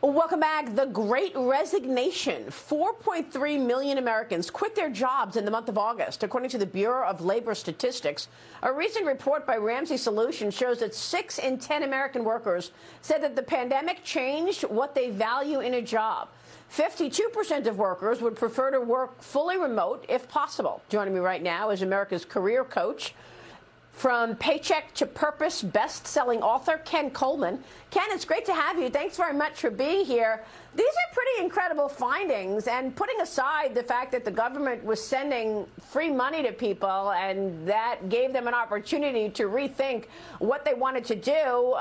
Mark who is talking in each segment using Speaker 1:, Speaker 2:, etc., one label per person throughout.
Speaker 1: Welcome back. The Great Resignation. 4.3 million Americans quit their jobs in the month of August, according to the Bureau of Labor Statistics. A recent report by Ramsey Solutions shows that 6 in 10 American workers said that the pandemic changed what they value in a job. 52% of workers would prefer to work fully remote if possible. Joining me right now is America's career coach, from Paycheck to Purpose best-selling author Ken Coleman. Ken, it's great to have you. Thanks very much for being here. These are pretty incredible findings, and putting aside the fact that the government was sending free money to people and that gave them an opportunity to rethink what they wanted to do,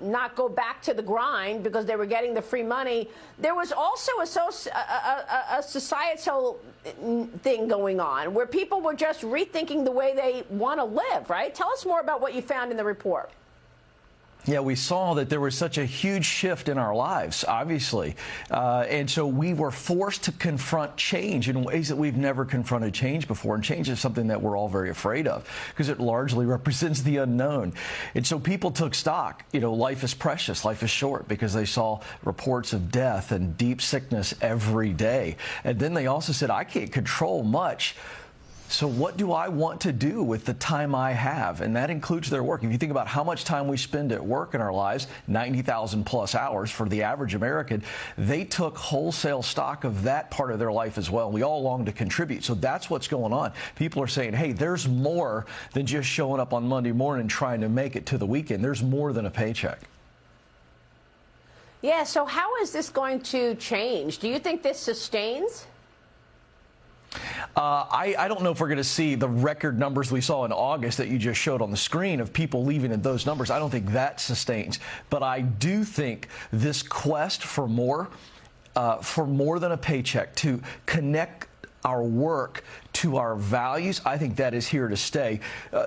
Speaker 1: not go back to the grind because they were getting the free money, there was also a societal thing going on where people were just rethinking the way they want to live, right? Tell us more about what you found in the report.
Speaker 2: Yeah, we saw that there was such a huge shift in our lives, obviously. And so we were forced to confront change in ways that we've never confronted change before. And change is something that we're all very afraid of because it largely represents the unknown. And so people took stock. You know, life is precious, life is short, because they saw reports of death and deep sickness every day. And then they also said, I can't control much. So what do I want to do with the time I have? And that includes their work. If you think about how much time we spend at work in our lives, 90,000 plus hours for the average American, they took wholesale stock of that part of their life as well. We all long to contribute. So that's what's going on. People are saying, hey, there's more than just showing up on Monday morning and trying to make it to the weekend. There's more than a paycheck.
Speaker 1: Yeah, so how is this going to change? Do you think this sustains?
Speaker 2: I don't know if we're going to see the record numbers we saw in August that you just showed on the screen of people leaving in those numbers. I don't think that sustains. But I do think this quest for more than a paycheck, to connect our work to our values, I think that is here to stay.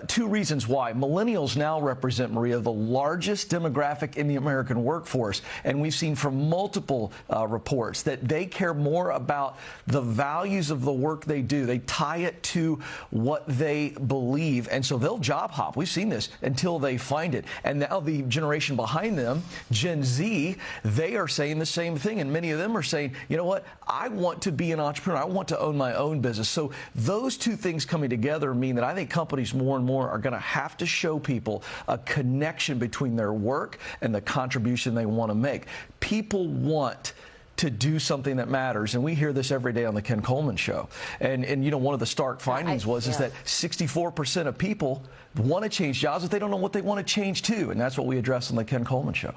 Speaker 2: 2 reasons why. Millennials now represent, Maria, the largest demographic in the American workforce. And we've seen from multiple reports that they care more about the values of the work they do. They tie it to what they believe. And so they'll job hop. We've seen this until they find it. And now the generation behind them, Gen Z, they are saying the same thing. And many of them are saying, you know what, I want to be an entrepreneur. I want to own my own business. So those 2 things coming together mean that I think companies more and more are going to have to show people a connection between their work and the contribution they want to make. People want to do something that matters. And we hear this every day on the Ken Coleman Show. And you know, one of the stark findings is that 64% of people want to change jobs, but they don't know what they want to change to. And that's what we address on the Ken Coleman Show.